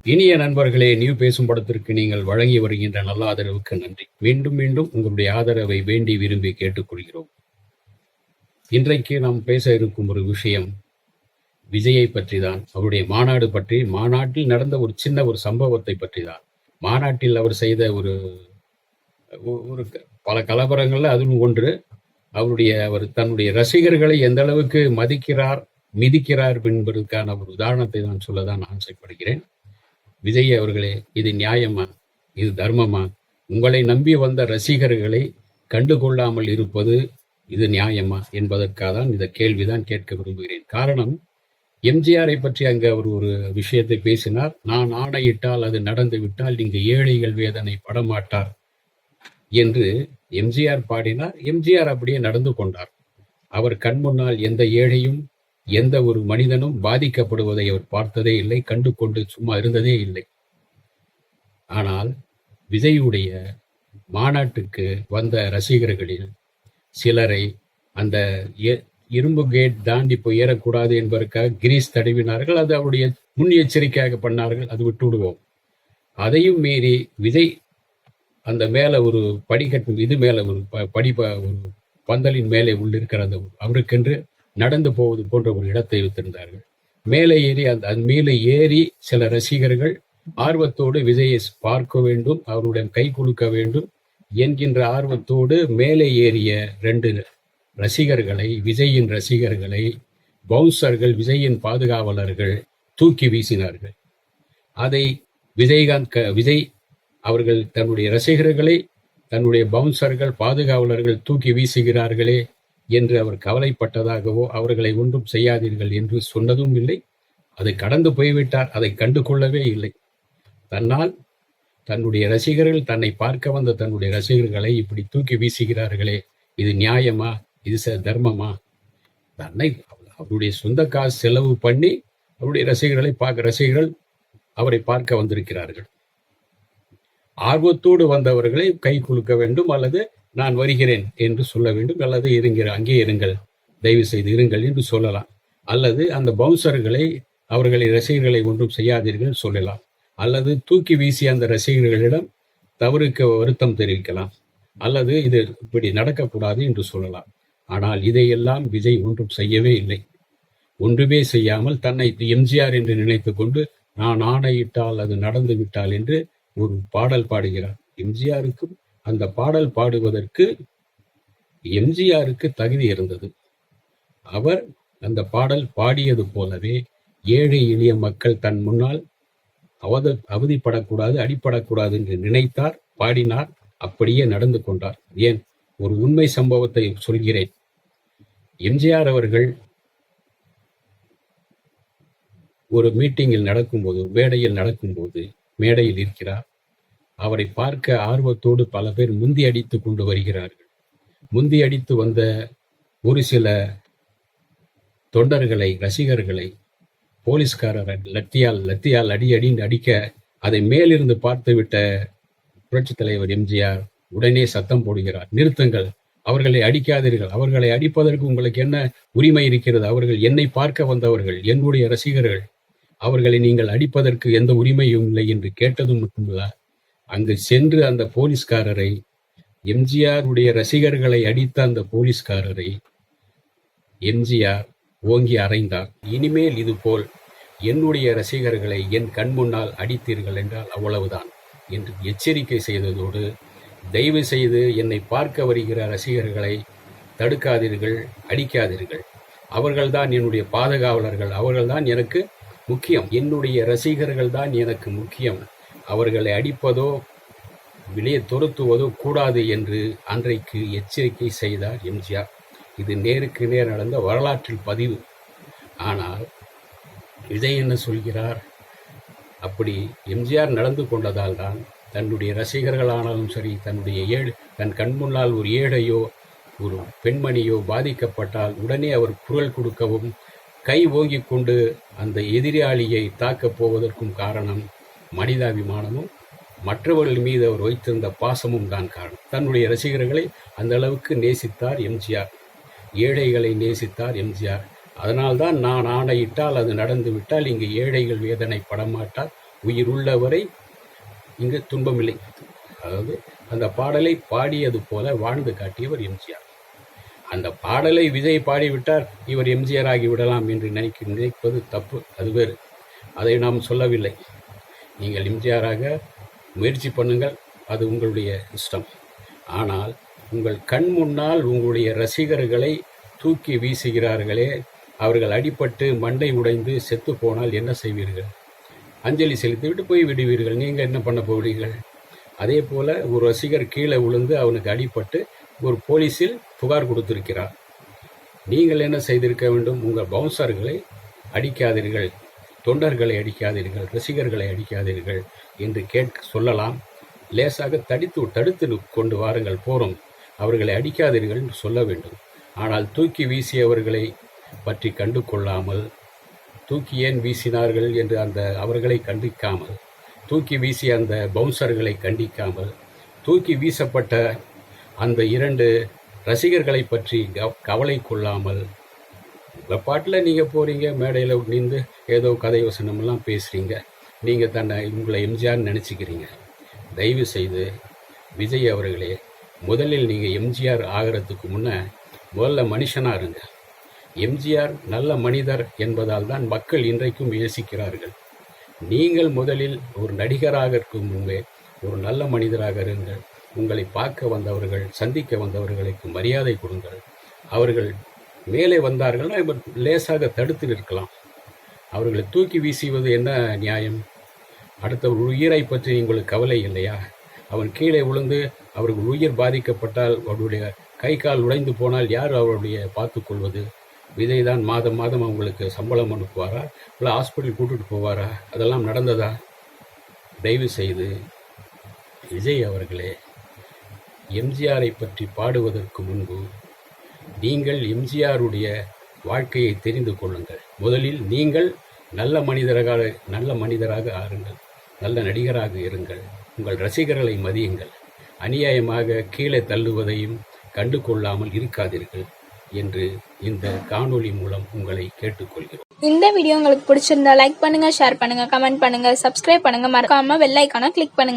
இனிய நண்பர்களே, நியூ பேசும் படத்திற்கு நீங்கள் வழங்கி வருகின்ற நல்ல ஆதரவுக்கு நன்றி. மீண்டும் மீண்டும் உங்களுடைய ஆதரவை வேண்டி விரும்பி கேட்டுக்கொள்கிறோம். இன்றைக்கு நாம் பேச இருக்கும் ஒரு விஷயம் விஜயை பற்றி தான். அவருடைய மாநாடு பற்றி, மாநாட்டில் நடந்த ஒரு சின்ன ஒரு சம்பவத்தை பற்றி தான். மாநாட்டில் அவர் செய்த ஒரு பல கலவரங்கள்ல அதுவும் ஒன்று. அவர் தன்னுடைய ரசிகர்களை எந்த அளவுக்கு மதிக்கிறார், மிதிக்கிறார் என்பதற்கான ஒரு உதாரணத்தை நான் சொல்லதான் ஆசைப்படுகிறேன். விஜய் அவர்களே, இது நியாயமா? இது தர்மமா? உங்களை நம்பி வந்த ரசிகர்களை கண்டுகொள்ளாமல் இருப்பது இது நியாயமா என்பதற்காக தான் இந்த கேள்விதான் கேட்க விரும்புகிறேன். காரணம், எம்ஜிஆரை பற்றி அங்க அவர் ஒரு விஷயத்தை பேசினார். நான் ஆணையிட்டால் அது நடந்து விட்டால் இங்கு ஏழைகள் வேதனை படமாட்டார் என்று எம்ஜிஆர் பாடினார். எம்ஜிஆர் அப்படியே நடந்து கொண்டார். அவர் கண் முன்னால் எந்த ஏழையும் எந்த ஒரு மனிதனும் பாதிக்கப்படுவதை அவர் பார்த்ததே இல்லை, கண்டு கொண்டு சும்மா இருந்ததே இல்லை. ஆனால் விஜயுடைய மாநாட்டுக்கு வந்த ரசிகர்களில் சிலரை அந்த இரும்பு கேட் தாண்டி போய் ஏறக்கூடாது என்பதற்காக கிரீஸ் தடவினார்கள். அது அவருடைய முன் எச்சரிக்கையாக பண்ணார்கள். அது விட்டு விடுவோம். அதையும் மீறி விஜய் அந்த மேல ஒரு படிக்கட்டு இது மேல ஒரு ஒரு பந்தலின் மேலே உள்ளிருக்கிற அந்த அவருக்கென்று நடந்து போவது போன்ற ஒரு இடத்தை வைத்திருந்தார்கள். மேலே ஏறி அந்த மேலே ஏறி சில ரசிகர்கள் ஆர்வத்தோடு விஜயை பார்க்க வேண்டும், அவருடைய கை குலுக்க வேண்டும் என்கின்ற ஆர்வத்தோடு மேலே ஏறிய 2 ரசிகர்களை, விஜயின் ரசிகர்களை பவுன்சர்கள், விஜயின் பாதுகாவலர்கள் தூக்கி வீசினார்கள். அதை விஜய் அவர்கள் தன்னுடைய ரசிகர்களை தன்னுடைய பவுன்சர்கள், பாதுகாவலர்கள் தூக்கி வீசுகிறார்களே என்று அவர் கவலைப்பட்டதாகவோ, அவர்களை ஒன்றும் செய்யாதீர்கள் என்று சொன்னதும் இல்லை. அதை கடந்து போய்விட்டார். அதை கண்டு கொள்ளவே இல்லை. தன்னால் தன்னுடைய ரசிகர்கள், தன்னை பார்க்க வந்த தன்னுடைய ரசிகர்களை இப்படி தூக்கி வீசுகிறார்களே, இது நியாயமா? இது தர்மமா? தன்னை அவருடைய சொந்த காசு செலவு பண்ணி அவருடைய ரசிகர்கள் அவரை பார்க்க வந்திருக்கிறார்கள். ஆர்வத்தோடு வந்தவர்களை கை குலுக்க வேண்டும், அல்லது நான் வருகிறேன் என்று சொல்ல வேண்டும், அல்லது அங்கே இருங்கள், தயவு செய்து இருங்கள் என்று சொல்லலாம். அல்லது அந்த பவுன்சர்களை, அவர்களை ரசிகர்களை ஒன்றும் செய்யாதீர்கள் சொல்லலாம். அல்லது தூக்கி வீசி அந்த ரசிகர்களிடம் தவறுக்கு வருத்தம் தெரிவிக்கலாம். அல்லது இது இப்படி நடக்கக்கூடாது என்று சொல்லலாம். ஆனால் இதையெல்லாம் விஜய் ஒன்றும் செய்யவே இல்லை. ஒன்றுமே செய்யாமல் தன்னை எம்ஜிஆர் என்று நினைத்து கொண்டு நான் ஆணையிட்டால் அது நடந்து விட்டால் என்று ஒரு பாடல் பாடுகிறார். எம்ஜிஆருக்கும் அந்த பாடல் பாடுவதற்கு எம்ஜிஆருக்கு தகுதி இருந்தது. அவர் அந்த பாடல் பாடியது போலவே ஏழை எளிய மக்கள் தன் முன்னால் அவதிப்படக்கூடாது, அடிப்படக்கூடாது என்று நினைத்தார், பாடினார், அப்படியே நடந்து கொண்டார். ஏன், ஒரு உண்மை சம்பவத்தை சொல்கிறேன். எம்ஜிஆர் அவர்கள் ஒரு மீட்டிங்கில் நடக்கும்போது, மேடையில் இருக்கிறார். அவரை பார்க்க ஆர்வத்தோடு பல பேர் முந்தி அடித்து கொண்டு வருகிறார்கள். முந்தி அடித்து வந்த ஒரு சில தொண்டர்களை, ரசிகர்களை போலீஸ்காரர் லத்தியால் அடின்னு அடிக்க, அதை மேலிருந்து பார்த்துவிட்ட புரட்சித் தலைவர் எம்ஜிஆர் உடனே சத்தம் போடுகிறார், நிறுத்துங்கள், அவர்களை அடிக்காதீர்கள், அவர்களை அடிப்பதற்கு உங்களுக்கு என்ன உரிமை இருக்கிறது? அவர்கள் என்னை பார்க்க வந்தவர்கள், என்னுடைய ரசிகர்கள், அவர்களை நீங்கள் அடிப்பதற்கு எந்த உரிமையும் இல்லை என்று கேட்டதும் மட்டுமல்ல, அங்கு சென்று அந்த போலீஸ்காரரை, எம்ஜிஆருடைய ரசிகர்களை அடித்த அந்த போலீஸ்காரரை எம்ஜிஆர் ஓங்கி அறைந்தார். இனிமேல் இதுபோல் என்னுடைய ரசிகர்களை என் கண் முன்னால் அடித்தீர்கள் என்றால் அவ்வளவுதான் என்று எச்சரிக்கை செய்ததோடு, தயவு செய்து என்னை பார்க்க வருகிற ரசிகர்களை தடுக்காதீர்கள், அடிக்காதீர்கள், அவர்கள்தான் என்னுடைய பாதுகாவலர்கள், அவர்கள்தான் எனக்கு முக்கியம், என்னுடைய ரசிகர்கள் தான் எனக்கு முக்கியம், அவர்களை அடிப்பதோ வெளியே துரத்துவதோ கூடாது என்று அன்றைக்கு எச்சரிக்கை செய்தார் எம்ஜிஆர். இது நேருக்கு நேர் நடந்த வரலாற்றில் பதிவு. ஆனால் விஜய் என்ன சொல்கிறார்? அப்படி எம்ஜிஆர் நடந்து கொண்டதால் தான் தன்னுடைய ரசிகர்களானாலும் சரி, தன் கண் முன்னால் ஒரு ஏழையோ ஒரு பெண்மணியோ பாதிக்கப்பட்டால் உடனே அவர் குரல் கொடுக்கவும், கை ஓங்கிக் கொண்டு அந்த எதிராளியை தாக்கப் போவதற்கும் காரணம் மனிதாபிமானமும் மற்றவர்கள் மீது அவர் வைத்திருந்த பாசமும் தான் காரணம். தன்னுடைய ரசிகர்களை அந்த அளவுக்கு நேசித்தார் எம்ஜிஆர், ஏழைகளை நேசித்தார் எம்ஜிஆர். அதனால்தான் நான் ஆணையிட்டால் அது நடந்து விட்டால் இங்கு ஏழைகள் வேதனை படமாட்டார், உயிர் உள்ளவரை இங்கு துன்பமில்லை. அதாவது அந்த பாடலை பாடியது போல வாழ்ந்து காட்டியவர் எம்ஜிஆர். அந்த பாடலை விஜய் பாடிவிட்டார், இவர் எம்ஜிஆர் ஆகிவிடலாம் என்று நினைப்பது தப்பு. அது வேறு, அதை நாம் சொல்லவில்லை. நீங்கள் எம்ஜிஆராக முயற்சி பண்ணுங்கள், அது உங்களுடைய இஷ்டம். ஆனால் உங்கள் கண் முன்னால் உங்களுடைய ரசிகர்களை தூக்கி வீசுகிறார்களே, அவர்கள் அடிபட்டு மண்டை உடைந்து செத்து போனால் என்ன செய்வீர்கள்? அஞ்சலி செலுத்திவிட்டு போய் விடுவீர்கள். நீங்கள் என்ன பண்ண போவீர்கள்? அதே போல ஒரு ரசிகர் கீழே விழுந்து அவனுக்கு அடிபட்டு ஒரு போலீஸில் புகார் கொடுத்திருக்கிறார். நீங்கள் என்ன செய்திருக்க வேண்டும்? உங்கள் பவுன்சர்களை அடிக்காதீர்கள், தொண்டர்களை அடிக்காதீர்கள், ரசிகர்களை அடிக்காதீர்கள் என்று சொல்லலாம். லேசாக தடுத்து கொண்டு வாருங்கள், போறோம், அவர்களை அடிக்காதீர்கள் என்று சொல்ல வேண்டும். ஆனால் தூக்கி வீசியவர்களை பற்றி கண்டு கொள்ளாமல், தூக்கி ஏன் வீசினார்கள் என்று அவர்களை கண்டிக்காமல், தூக்கி வீசிய அந்த பவுன்சர்களை கண்டிக்காமல், தூக்கி வீசப்பட்ட அந்த 2 ரசிகர்களை பற்றி கவலை கொள்ளாமல், உங்கள் பாட்டில் நீங்கள் போகிறீங்க, மேடையில் நின்று ஏதோ கதை வசனமெல்லாம் பேசுகிறீங்க, நீங்கள் உங்களை எம்ஜிஆர் நினச்சிக்கிறீங்க. தயவு செய்து விஜய் அவர்களே, முதலில் நீங்கள் எம்ஜிஆர் ஆகிறதுக்கு முதல்ல மனுஷனாக இருங்க. எம்ஜிஆர் நல்ல மனிதர் என்பதால் தான் மக்கள் இன்றைக்கும் யோசிக்கிறார்கள். நீங்கள் முதலில் ஒரு நடிகராக இருக்கும் முன்பே ஒரு நல்ல மனிதராக இருங்கள். உங்களை பார்க்க வந்தவர்கள், சந்திக்க வந்தவர்களுக்கு மரியாதை கொடுங்கள். அவர்கள் மேலே வந்தார்கள்னா லேசாக தடுத்து நிற்கலாம். அவர்களை தூக்கி வீசுவது என்ன நியாயம்? அடுத்த ஒரு உயிரை பற்றி உங்களுக்கு கவலை இல்லையா? அவன் கீழே விழுந்து அவர்கள் உயிர் பாதிக்கப்பட்டால், அவருடைய கை கால் உடைந்து போனால் யார் அவருடைய பார்த்துக்கொள்வது? விஜய் தான் மாதம் மாதம் அவங்களுக்கு சம்பளம் அனுப்புவாரா? இல்லை ஹாஸ்பிட்டல் கூட்டிட்டு போவாரா? அதெல்லாம் நடந்ததா? தயவு செய்து விஜய் அவர்களே, எம்ஜிஆரை பற்றி பாடுவதற்கு முன்பு நீங்கள் எம்ஜிஆருடைய வாழ்க்கையை தெரிந்து கொள்ளுங்கள். முதலில் நீங்கள் நல்ல மனிதராக ஆருங்கள், நல்ல நடிகராக இருங்கள், உங்கள் ரசிகர்களை மதியுங்கள், அநியாயமாக கீழே தள்ளுவதையும் கண்டு கொள்ளாமல் இருக்காதீர்கள் என்று இந்த காணொளி மூலம் உங்களை கேட்டுக்கொள்கிறோம். இந்த வீடியோ உங்களுக்கு பிடிச்சிருந்தா லைக் பண்ணுங்க, ஷேர் பண்ணுங்க, கமெண்ட் பண்ணுங்க, சப்ஸ்கிரைப் பண்ணுங்க, மறக்காம பெல் ஐகானை கிளிக் பண்ணுங்க.